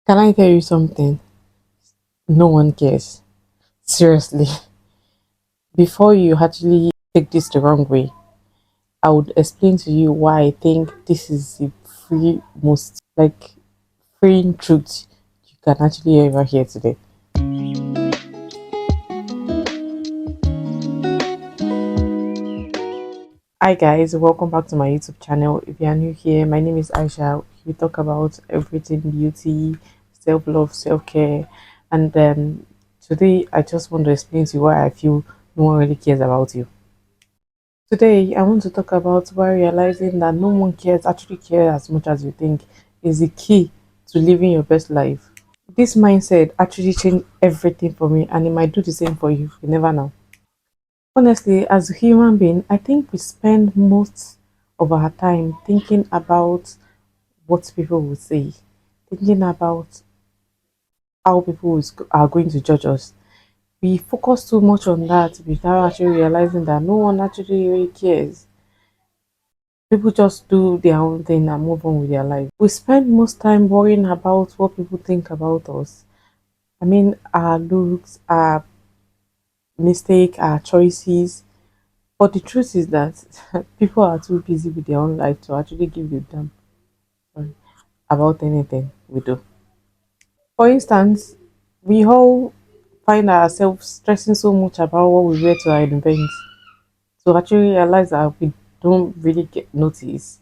Can I tell you something? No one cares. Seriously. Before you actually take this the wrong way, I would explain to you why I think this is the free most freeing truth you can actually ever hear today. Hi guys, welcome back to my YouTube channel. If you are new here, my name is Aisha. We talk about everything beauty, self-love, self-care, and today I just want to explain to you why I feel no one really cares about you. Today, I want to talk about why realizing that no one actually cares as much as you think, is the key to living your best life. This mindset actually changed everything for me, and it might do the same for you. You never know. Honestly, as a human being, I think we spend most of our time thinking about what people will say, thinking about how are going to judge us. We focus too much on that without actually realizing that no one actually really cares. People just do their own thing and move on with their life. We spend most time worrying about what people think about us. I mean, our looks, our mistake, our choices. But the truth is that people are too busy with their own life to actually give a damn sorry, about anything we do. For instance, we all find ourselves stressing so much about what we wear to our events to actually realize that we don't really get noticed.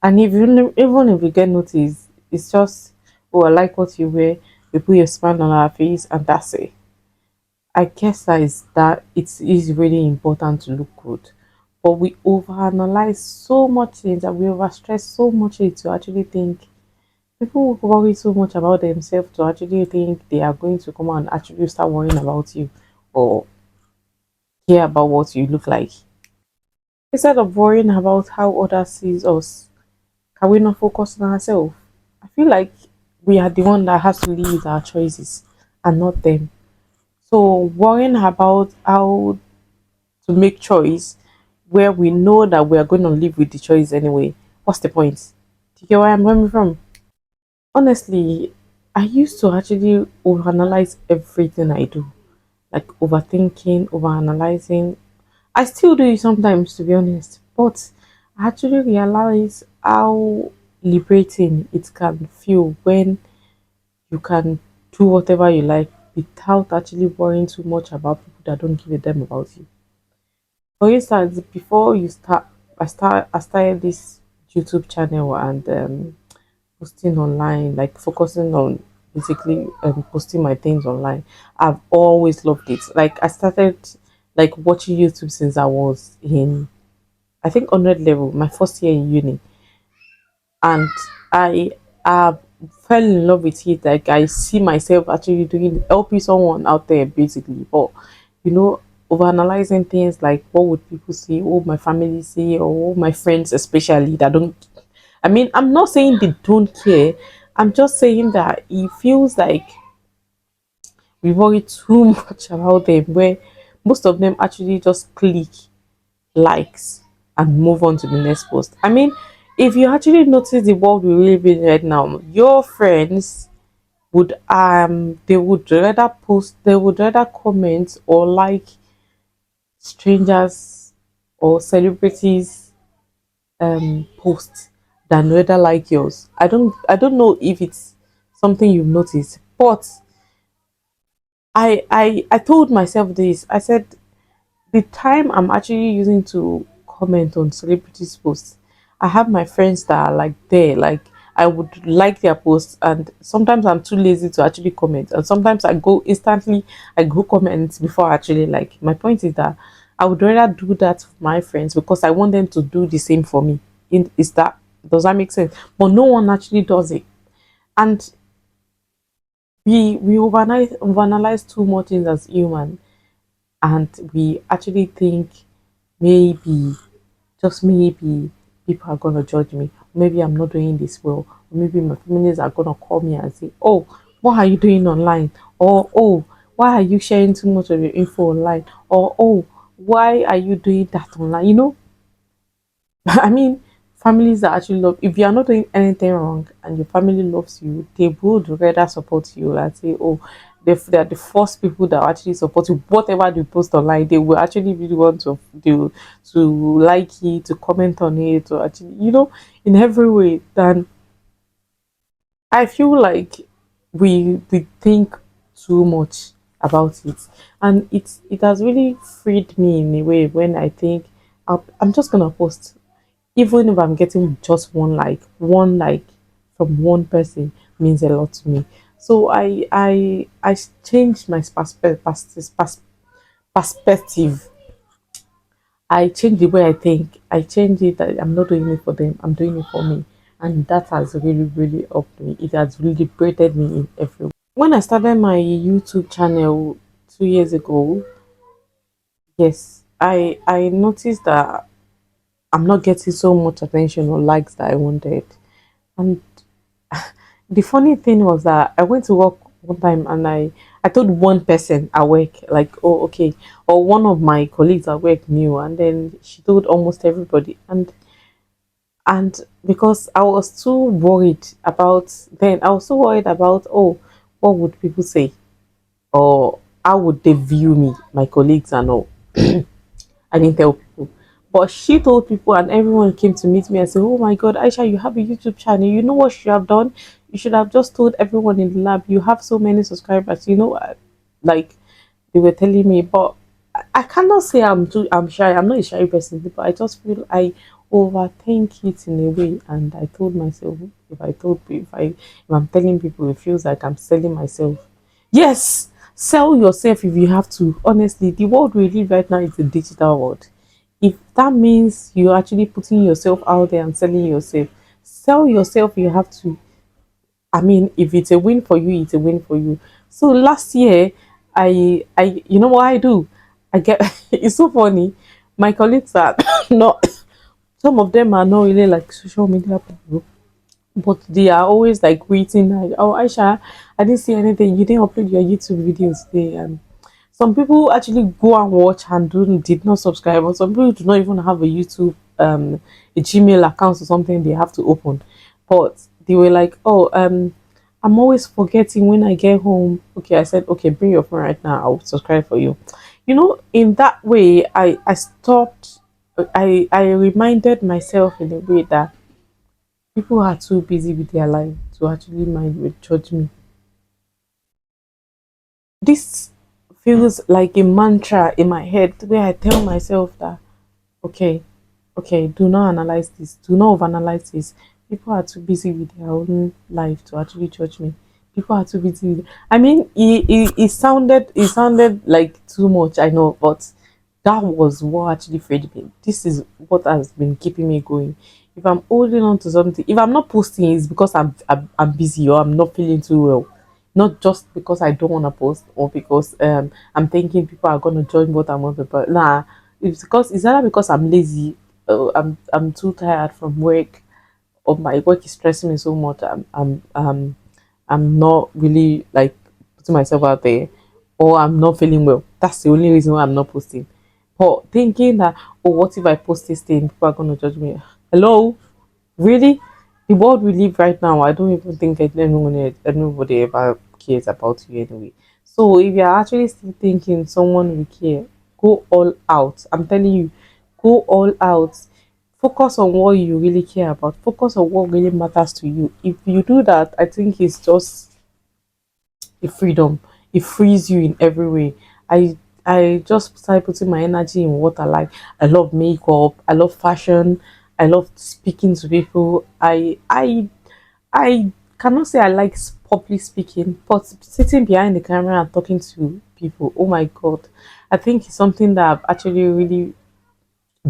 And even if we get noticed, it's just, oh, I like what you wear, we put your smile on our face, and that's it. I guess that it is really important to look good. But we overanalyze so much things and we overstress so much to actually think people worry so much about themselves to actually think they are going to come and actually start worrying about you or care about what you look like. Instead of worrying about how others sees us, can we not focus on ourselves? I feel like we are the one that has to lead our choices and not them. So worrying about how to make choice where we know that we are going to live with the choice anyway. What's the point? Do you get where I'm coming from? Honestly, I used to actually overanalyze everything I do, like overthinking, overanalyzing. I still do it sometimes, to be honest, but I actually realize how liberating it can feel when you can do whatever you like without actually worrying too much about people that don't give a damn about you. For instance, before you start, I started this YouTube channel and posting online, like focusing on basically posting my things online. I've always loved it. Like I started like watching YouTube since I was in I think 100 level, my first year in uni, and I fell in love with it. Like I see myself actually doing helping someone out there basically, but you know, overanalyzing things like what would people say, what would my family say, or what would my friends especially that don't. I mean, I'm not saying they don't care. I'm just saying that it feels like we worry too much about them, where most of them actually just click likes and move on to the next post. I mean, if you actually notice the world we live in right now, your friends would they would rather comment or like strangers or celebrities posts than rather like yours. I don't know if it's something you've noticed, but I told myself this. I said the time I'm actually using to comment on celebrities' posts, I have my friends that are like there, like I would like their posts, and sometimes I'm too lazy to actually comment, and sometimes I go comment before I actually like. My point is that I would rather do that for my friends because I want them to do the same for me. Is that does that make sense? But no one actually does it, and we overanalyze too much things as human, and we actually think maybe, just maybe, people are gonna judge me. Maybe I'm not doing this well. Or maybe my families are gonna call me and say, "Oh, what are you doing online?" Or "Oh, why are you sharing too much of your info online?" Or "Oh, why are you doing that online?" I mean, families that actually love, if you are not doing anything wrong and your family loves you, they would rather support you and say, oh, they are the first people that actually support you. Whatever they post online, they will actually really want to like it, to comment on it, to actually, in every way. Then I feel like we think too much about it, and it has really freed me in a way when I think I'm just gonna post, even if I'm getting just one like from one person means a lot to me. So I changed my perspective. I changed the way I think. I changed it that I'm not doing it for them. I'm doing it for me, and that has really helped me. It has really liberated me in every way. When I started my YouTube channel 2 years ago, yes, I noticed that I'm not getting so much attention or likes that I wanted. And the funny thing was that I went to work one time and I told one person at work, like, oh, okay, or one of my colleagues at work knew, and then she told almost everybody. And because I was too worried about, then I was so worried about, oh, what would people say, or how would they view me, my colleagues and all. I didn't tell people. But she told people, and everyone came to meet me and said, oh my God, Aisha, you have a YouTube channel. You know what you should have done? You should have just told everyone in the lab, you have so many subscribers. Like they were telling me, but I cannot say I'm shy. I'm not a shy person, but I just feel I overthink it in a way. And I told myself, if I'm telling people, it feels like I'm selling myself. Yes, sell yourself if you have to. Honestly, the world we live right now is a digital world. If that means you're actually putting yourself out there and selling yourself, sell yourself. You have to. I mean, if it's a win for you, it's a win for you. So last year, you know what I do? I get. It's so funny. My colleagues are not. Some of them are not really like social media people, but they are always like waiting, like, oh, Aisha, I didn't see anything, you didn't upload your YouTube videos today. And some people actually go and watch and did not subscribe, or some people do not even have a YouTube, a Gmail account or something they have to open. But they were like, oh, I'm always forgetting when I get home. Okay, I said, okay, bring your phone right now, I'll subscribe for you. In that way, I stopped. I reminded myself in a way that people are too busy with their life to actually mind with judge me. This feels like a mantra in my head where I tell myself that, okay, okay, do not analyze this, do not overanalyze this. People are too busy with their own life to actually judge me. People are too busy I mean, it sounded like too much, I know, but that was what actually freed me. This is what has been keeping me going. If I'm holding on to something, if I'm not posting, it's because I'm busy or I'm not feeling too well. Not just because I don't want to post or because I'm thinking people are gonna judge what I'm on the, but nah, it's either because I'm lazy, I'm too tired from work, or my work is stressing me so much. I'm not really like putting myself out there, or I'm not feeling well. That's the only reason why I'm not posting. But thinking that, oh, what if I post this thing, people are gonna judge me. Hello, really? The world we live right now, I don't even think anybody ever cares about you anyway. So if you're actually still thinking someone will care, go all out. I'm telling you, go all out. Focus on what you really care about. Focus on what really matters to you. If you do that, I think it's just a freedom. It frees you in every way. I just started putting my energy in what I like. I love makeup, I love fashion, I love speaking to people. I cannot say I like public speaking, but sitting behind the camera and talking to people, oh my god. I think it's something that I've actually really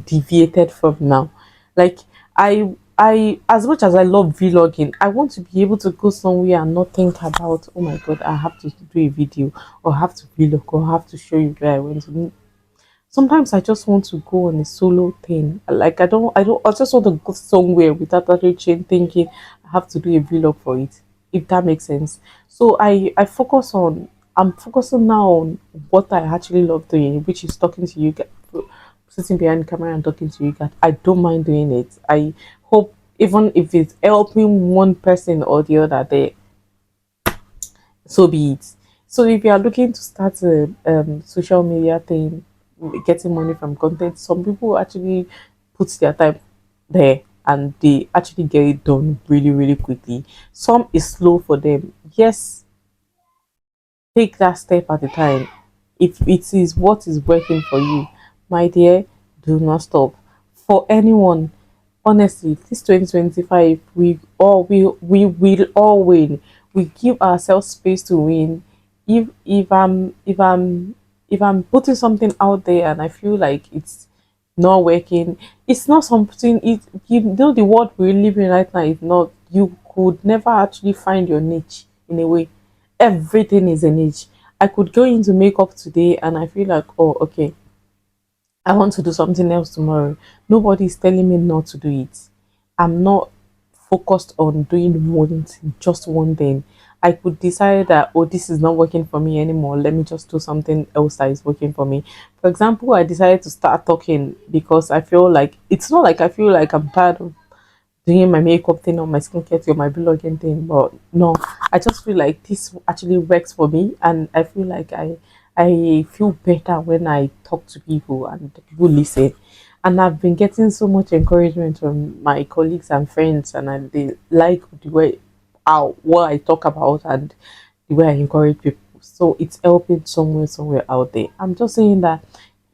deviated from now. Like I as much as I love vlogging, I want to be able to go somewhere and not think about, oh my god, I have to do a video, or have to vlog, or have to show you where I went to. Sometimes I just want to go on a solo thing. Like I just want to go somewhere without actually thinking I have to do a vlog for it, if that makes sense. So I'm focusing now on what I actually love doing, which is talking to you guys, sitting behind the camera and talking to you guys. I don't mind doing it. I hope even if it's helping one person or the other, there, so be it. So if you are looking to start a social media thing, getting money from content, some people actually put their time there and they actually get it done really, really quickly. Some is slow for them. Yes, take that step at a time. If it is what is working for you, my dear, do not stop. For anyone, honestly, this 2025, we will all win. We give ourselves space to win. If I'm putting something out there and I feel like it's not working, it's not something, it, you know, the world we're living right now is not, you could never actually find your niche in a way. Everything is a niche. I could go into makeup today and I feel like, oh, okay, I want to do something else tomorrow. Nobody is telling me not to do it. I'm not focused on doing one thing, just one thing. I could decide that, oh, this is not working for me anymore. Let me just do something else that is working for me. For example, I decided to start talking because I feel like, it's not like I feel like I'm tired of doing my makeup thing or my skincare thing or my blogging thing, but no, I just feel like this actually works for me, and I feel like I feel better when I talk to people and people listen. And I've been getting so much encouragement from my colleagues and friends, and they like the way how what I talk about and the way I encourage people. So it's helping somewhere out there. I'm just saying that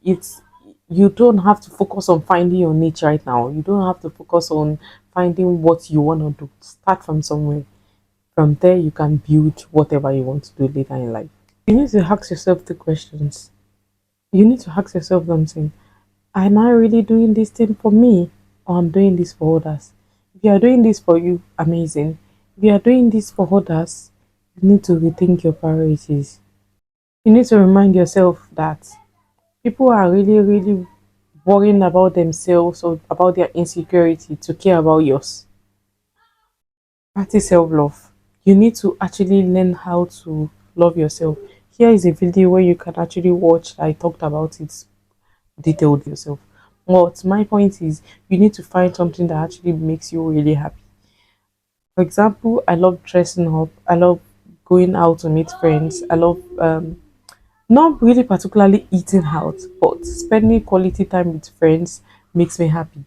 it's, you don't have to focus on finding your niche right now. You don't have to focus on finding what you want to do. Start from somewhere. From there, you can build whatever you want to do later in life. You need to ask yourself the questions. You need to ask yourself something. Am I really doing this thing for me, or I'm doing this for others? If you are doing this for you, amazing. If you are doing this for others, you need to rethink your priorities. You need to remind yourself that people are really, really worrying about themselves or about their insecurity to care about yours. Practice self love. You need to actually learn how to love yourself. Here is a video where you can actually watch. I talked about it detailed yourself. But my point is, you need to find something that actually makes you really happy. For example, I love dressing up. I love going out to meet friends. I love not really particularly eating out, but spending quality time with friends makes me happy.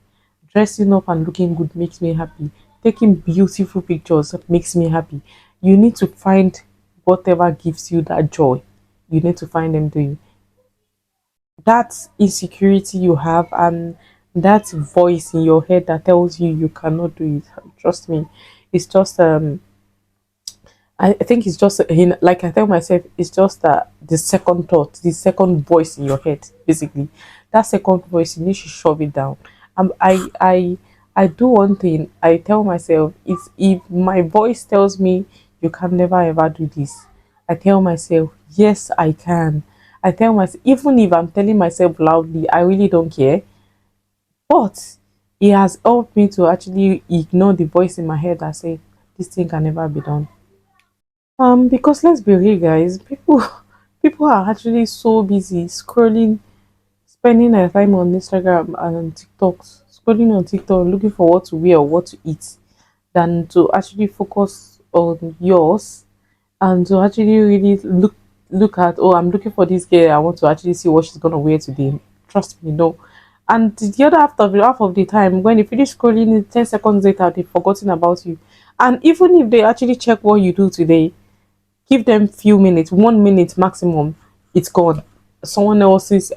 Dressing up and looking good makes me happy. Taking beautiful pictures makes me happy. You need to find whatever gives you that joy. You need to find them doing. That insecurity you have and that voice in your head that tells you you cannot do it. Trust me, it's just I think it's just like I tell myself, it's just the second thought, the second voice in your head, basically. That second voice, you need to shove it down. I do one thing. I tell myself, it's, if my voice tells me you can never ever do this, I tell myself yes, I can. I tell myself, even if I'm telling myself loudly, I really don't care. But it has helped me to actually ignore the voice in my head that say this thing can never be done. Because let's be real, guys, people are actually so busy scrolling, spending their time on Instagram and on TikTok, scrolling on TikTok, looking for what to wear or what to eat, than to actually focus on yours and to actually really look at, oh, I'm looking for this girl, I want to actually see what she's gonna wear today. Trust me, no. And the other half of the time, when you finish scrolling, 10 seconds later, they've forgotten about you. And even if they actually check what you do today, give them few minutes, 1 minute maximum, it's gone. Someone else's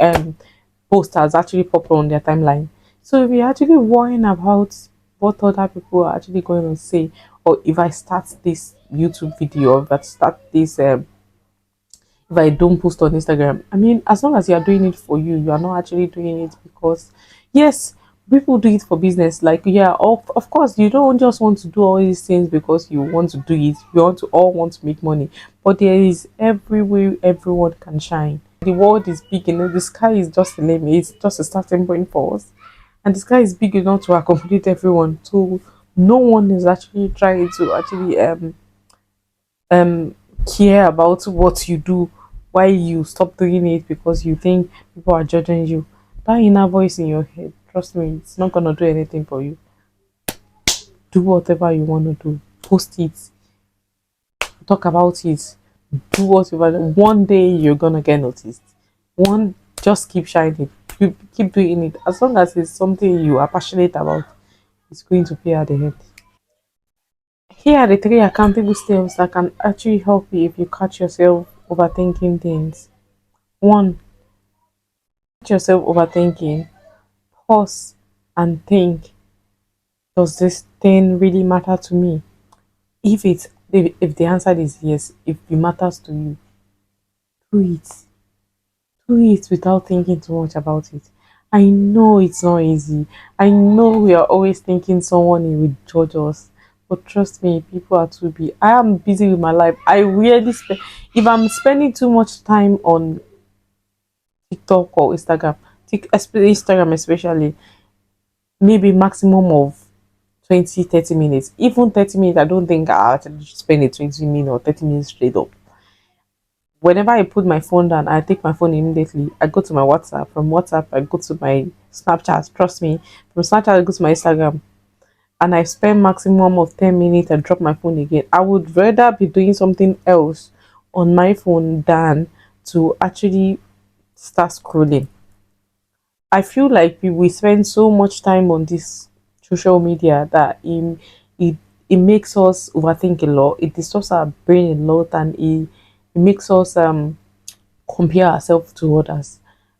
post has actually popped on their timeline. So if you're actually worrying about what other people are actually going to say, or if I start this YouTube video, or if I start this if I don't post on Instagram. I mean, as long as you are doing it for you, you are not actually doing it because, yes, people do it for business. Like, yeah, of course, you don't just want to do all these things because you want to do it. You want to all want to make money, but there is every way everyone can shine. The world is big, you know. The sky is just the limit. It's just a starting point for us, and the sky is big enough to accommodate everyone. So no one is actually trying to actually um care about what you do, why you stop doing it because you think people are judging you. That inner voice in your head, trust me, it's not gonna do anything for you. Do whatever you wanna do. Post it, talk about it, do whatever. One day you're gonna get noticed. One, just keep shining. Keep doing it. As long as it's something you are passionate about, it's going to pay at the end. Here are the three accountable steps that can actually help you if you catch yourself overthinking things. One, catch yourself overthinking. Pause and think, does this thing really matter to me? If the answer is yes, if it matters to you, do it. Do it without thinking too much about it. I know it's not easy. I know we are always thinking someone will judge us. But trust me, people are too busy. I am busy with my life. I really spend, if I'm spending too much time on TikTok or Instagram, Instagram especially, maybe maximum of 20, 30 minutes. Even 30 minutes, I don't think I'll actually spend a 20 minutes or 30 minutes straight up. Whenever I put my phone down, I take my phone immediately. I go to my WhatsApp. From WhatsApp, I go to my Snapchat. Trust me. From Snapchat, I go to my Instagram. And I spend maximum of 10 minutes and drop my phone again. I would rather be doing something else on my phone than to actually start scrolling. I feel like we spend so much time on this social media that it, it makes us overthink a lot. It disturbs our brain a lot, and it makes us compare ourselves to others.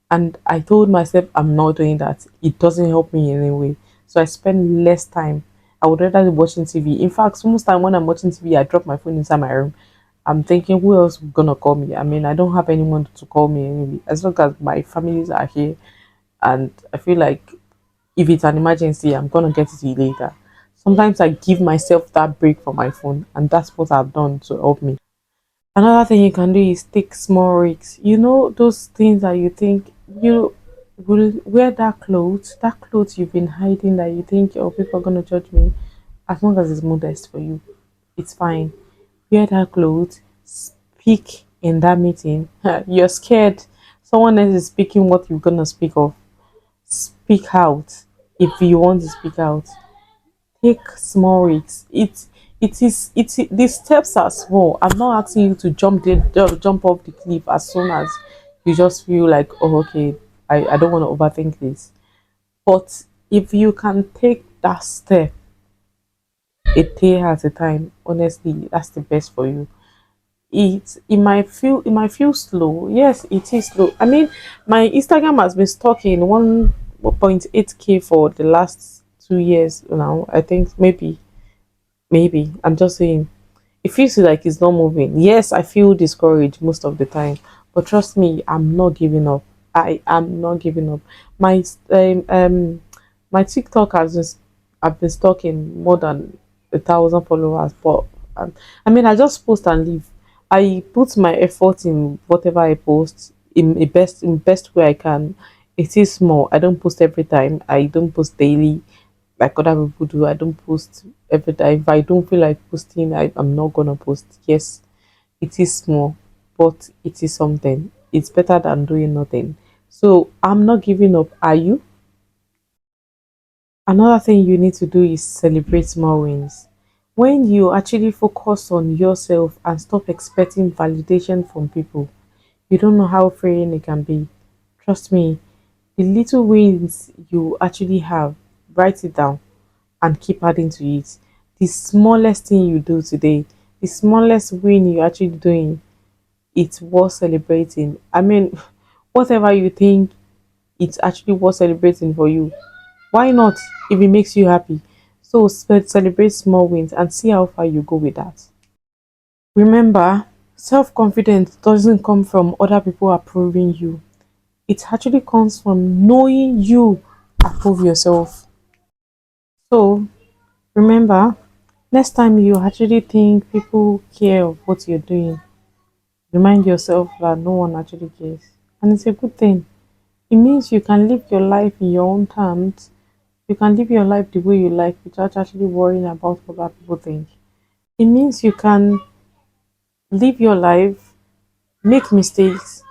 And I told myself I'm not doing that. It doesn't help me in any way. So I spend less time. I would rather be watching TV. In fact, most time when I'm watching TV, I drop my phone inside my room. I'm thinking, who else gonna call me? I mean, I don't have anyone to call me anyway. As long as my families are here, and I feel like if it's an emergency, I'm gonna get it later. Sometimes I give myself that break from my phone, and that's what I've done to help me. Another thing you can do is take small risks. You know those things that you think you will wear, that clothes you've been hiding that you think, oh, people are gonna judge me. As long as it's modest for you, it's fine. Wear that clothes, speak in that meeting. You're scared. Someone else is speaking what you're gonna speak of. Speak out if you want to speak out. Take small risks. The steps are small. I'm not asking you to jump off the cliff as soon as you just feel like, oh, okay, I don't want to overthink this. But if you can take that step a day at a time, honestly, that's the best for you. It might feel slow. Yes, it is slow. I mean, my Instagram has been stuck in 1.8K for the last 2 years now. I think maybe I'm just saying, it feels like it's not moving. Yes, I feel discouraged most of the time, but trust me, I'm not giving up. I am not giving up. My my TikTok has just, I've been stalking more than 1,000 followers, but I mean, I just post and leave. I put my effort in whatever I post in best way I can. It is small. I don't post every time. I don't post daily like other people do. I don't post every time. If I don't feel like posting, I'm not gonna post. Yes, it is small, but it is something. It's better than doing nothing. So I'm not giving up. Are you? Another thing you need to do is celebrate small wins. When you actually focus on yourself and stop expecting validation from people, you don't know how freeing it can be. Trust me, the little wins you actually have, write it down and keep adding to it. The smallest thing you do today, the smallest win you're actually doing, it's worth celebrating. I mean, whatever you think, it's actually worth celebrating for you. Why not if it makes you happy? So celebrate small wins and see how far you go with that. Remember, self confidence doesn't come from other people approving you, it actually comes from knowing you approve yourself. So remember, next time you actually think people care of what you're doing, remind yourself that no one actually cares. And it's a good thing. It means you can live your life in your own terms. You can live your life the way you like without actually worrying about what other people think. It means you can live your life, make mistakes,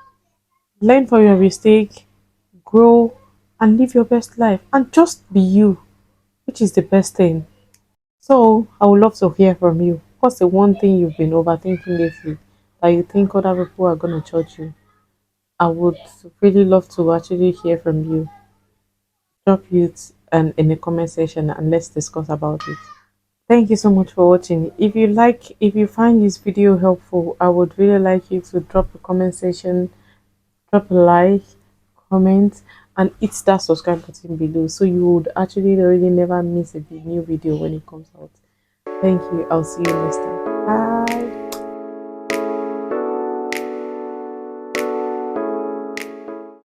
learn from your mistake, grow, and live your best life and just be you, which is the best thing. So I would love to hear from you. What's the one thing you've been overthinking lately that you think other people are gonna judge you? I would really love to actually hear from you. Drop it and in the comment section and let's discuss about it. Thank you so much for watching. If you find this video helpful, I would really like you to drop a comment section, drop a like, comment, and hit that subscribe button below so you would actually really never miss a new video when it comes out. Thank you. I'll see you next time. Bye.